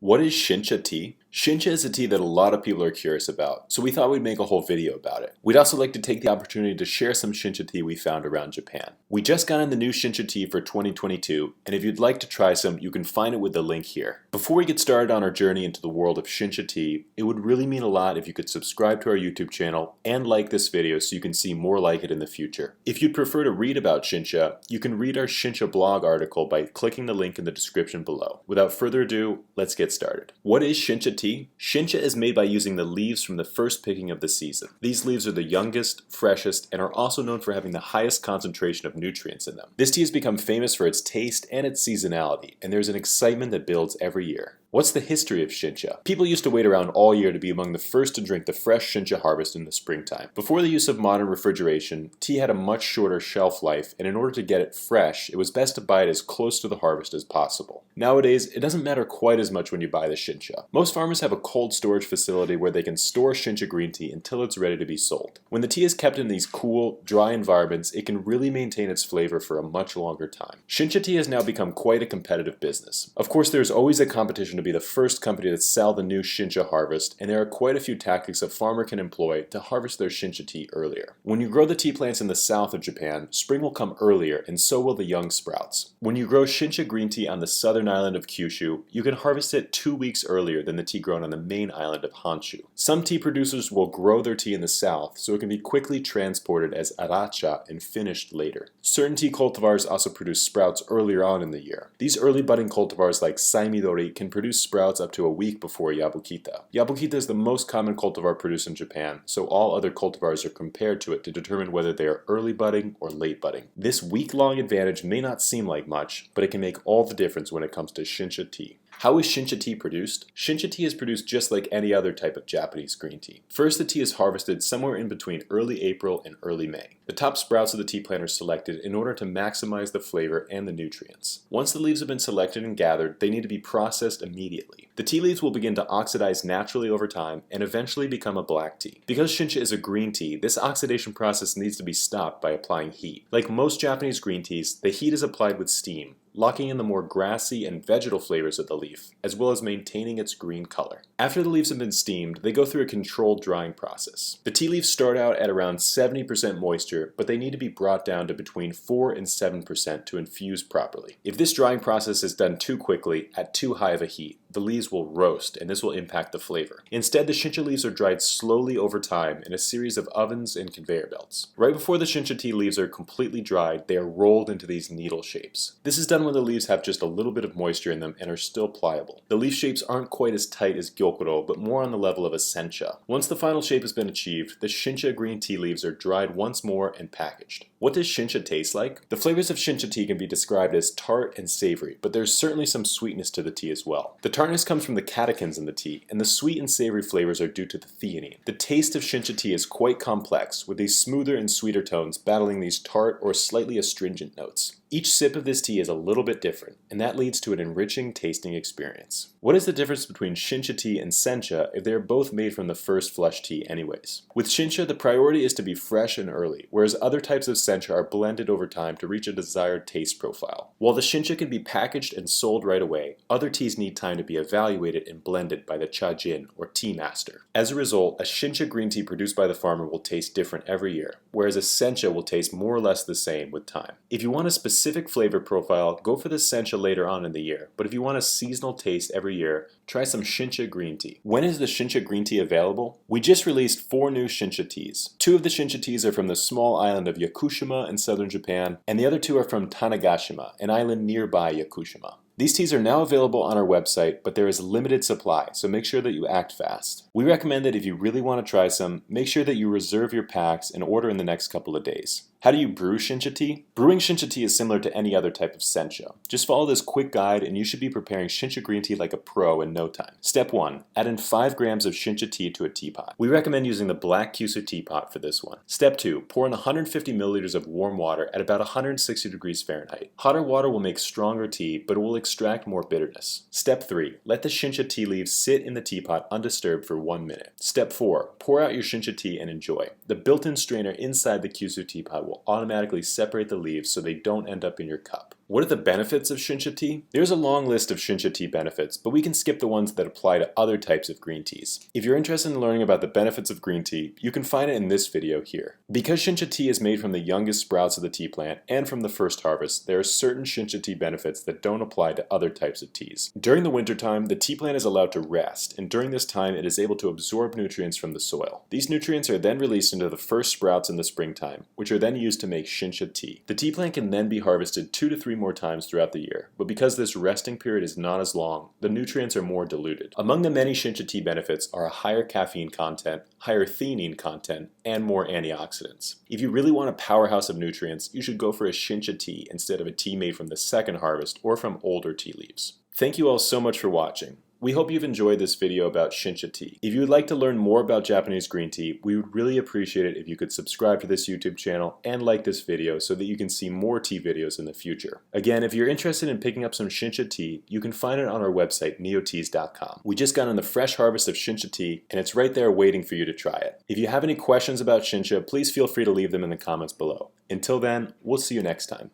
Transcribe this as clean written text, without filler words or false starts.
What is Shincha tea? Shincha is a tea that a lot of people are curious about, so we thought we'd make a whole video about it. We'd also like to take the opportunity to share some Shincha tea we found around Japan. We just got in the new Shincha tea for 2022, and if you'd like to try some, you can find it with the link here. Before we get started on our journey into the world of Shincha tea, it would really mean a lot if you could subscribe to our YouTube channel and like this video so you can see more like it in the future. If you'd prefer to read about Shincha, you can read our Shincha blog article by clicking the link in the description below. Without further ado, let's get started. What is Shincha tea? Shincha is made by using the leaves from the first picking of the season. These leaves are the youngest, freshest, and are also known for having the highest concentration of nutrients in them. This tea has become famous for its taste and its seasonality, and there's an excitement that builds every year. What's the history of Shincha? People used to wait around all year to be among the first to drink the fresh Shincha harvest in the springtime. Before the use of modern refrigeration, tea had a much shorter shelf life, and in order to get it fresh, it was best to buy it as close to the harvest as possible. Nowadays, it doesn't matter quite as much when you buy the Shincha. Most farmers have a cold storage facility where they can store Shincha green tea until it's ready to be sold. When the tea is kept in these cool, dry environments, it can really maintain its flavor for a much longer time. Shincha tea has now become quite a competitive business. Of course, there's always a competition to be the first company to sell the new Shincha harvest, and there are quite a few tactics a farmer can employ to harvest their Shincha tea earlier. When you grow the tea plants in the south of Japan, spring will come earlier, and so will the young sprouts. When you grow Shincha green tea on the southern island of Kyushu, you can harvest it 2 weeks earlier than the tea grown on the main island of Honshu. Some tea producers will grow their tea in the south, so it can be quickly transported as aracha and finished later. Certain tea cultivars also produce sprouts earlier on in the year. These early budding cultivars like Saimidori can produce sprouts up to a week before Yabukita. Yabukita is the most common cultivar produced in Japan, so all other cultivars are compared to it to determine whether they are early budding or late budding. This week-long advantage may not seem like much, but it can make all the difference when it comes to Shincha tea. How is Shincha tea produced? Shincha tea is produced just like any other type of Japanese green tea. First, the tea is harvested somewhere in between early April and early May. The top sprouts of the tea plant are selected in order to maximize the flavor and the nutrients. Once the leaves have been selected and gathered, they need to be processed immediately. The tea leaves will begin to oxidize naturally over time and eventually become a black tea. Because Shincha is a green tea, this oxidation process needs to be stopped by applying heat. Like most Japanese green teas, the heat is applied with steam, locking in the more grassy and vegetal flavors of the leaf, as well as maintaining its green color. After the leaves have been steamed, they go through a controlled drying process. The tea leaves start out at around 70% moisture, but they need to be brought down to between 4 and 7% to infuse properly. If this drying process is done too quickly, at too high of a heat, the leaves will roast, and this will impact the flavor. Instead, the Shincha leaves are dried slowly over time in a series of ovens and conveyor belts. Right before the Shincha tea leaves are completely dried, they are rolled into these needle shapes. This is done when the leaves have just a little bit of moisture in them and are still pliable. The leaf shapes aren't quite as tight as gyokuro, but more on the level of a sencha. Once the final shape has been achieved, the Shincha green tea leaves are dried once more and packaged. What does Shincha taste like? The flavors of Shincha tea can be described as tart and savory, but there's certainly some sweetness to the tea as well. The tartness comes from the catechins in the tea, and the sweet and savory flavors are due to the theanine. The taste of Shincha tea is quite complex, with these smoother and sweeter tones battling these tart or slightly astringent notes. Each sip of this tea is a little bit different, and that leads to an enriching tasting experience. What is the difference between Shincha tea and Sencha if they are both made from the first flush tea anyways? With Shincha, the priority is to be fresh and early, whereas other types of Sencha are blended over time to reach a desired taste profile. While the Shincha can be packaged and sold right away, other teas need time to be evaluated and blended by the chajin, or tea master. As a result, a Shincha green tea produced by the farmer will taste different every year, whereas a Sencha will taste more or less the same with time. If you want a specific flavor profile, go for the Sencha later on in the year, but if you want a seasonal taste every year, try some Shincha green tea. When is the Shincha green tea available? We just released 4 new Shincha teas. 2 of the Shincha teas are from the small island of Yakushima in southern Japan, and the other 2 are from Tanegashima, an island nearby Yakushima. These teas are now available on our website, but there is limited supply, so make sure that you act fast. We recommend that if you really want to try some, make sure that you reserve your packs and order in the next couple of days. How do you brew Shincha tea? Brewing Shincha tea is similar to any other type of Sencha. Just follow this quick guide and you should be preparing Shincha green tea like a pro in no time. Step 1. Add in 5 grams of Shincha tea to a teapot. We recommend using the black Kyushu teapot for this one. Step 2. Pour in 150 milliliters of warm water at about 160 degrees Fahrenheit. Hotter water will make stronger tea, but it will extract more bitterness. Step 3. Let the Shincha tea leaves sit in the teapot undisturbed for 1 minute. Step 4. Pour out your Shincha tea and enjoy. The built-in strainer inside the Kyushu teapot will automatically separate the leaves so they don't end up in your cup. What are the benefits of Shincha tea? There's a long list of Shincha tea benefits, but we can skip the ones that apply to other types of green teas. If you're interested in learning about the benefits of green tea, you can find it in this video here. Because Shincha tea is made from the youngest sprouts of the tea plant and from the first harvest, there are certain Shincha tea benefits that don't apply to other types of teas. During the wintertime, the tea plant is allowed to rest, and during this time it is able to absorb nutrients from the soil. These nutrients are then released into the first sprouts in the springtime, which are then used to make Shincha tea. The tea plant can then be harvested 2 to 3 more times throughout the year, but because this resting period is not as long, the nutrients are more diluted. Among the many Shincha tea benefits are a higher caffeine content, higher theanine content, and more antioxidants. If you really want a powerhouse of nutrients, you should go for a Shincha tea instead of a tea made from the second harvest or from older tea leaves. Thank you all so much for watching. We hope you've enjoyed this video about Shincha tea. If you would like to learn more about Japanese green tea, we would really appreciate it if you could subscribe to this YouTube channel and like this video so that you can see more tea videos in the future. Again, if you're interested in picking up some Shincha tea, you can find it on our website, neoteas.com. We just got on the fresh harvest of Shincha tea, and it's right there waiting for you to try it. If you have any questions about Shincha, please feel free to leave them in the comments below. Until then, we'll see you next time.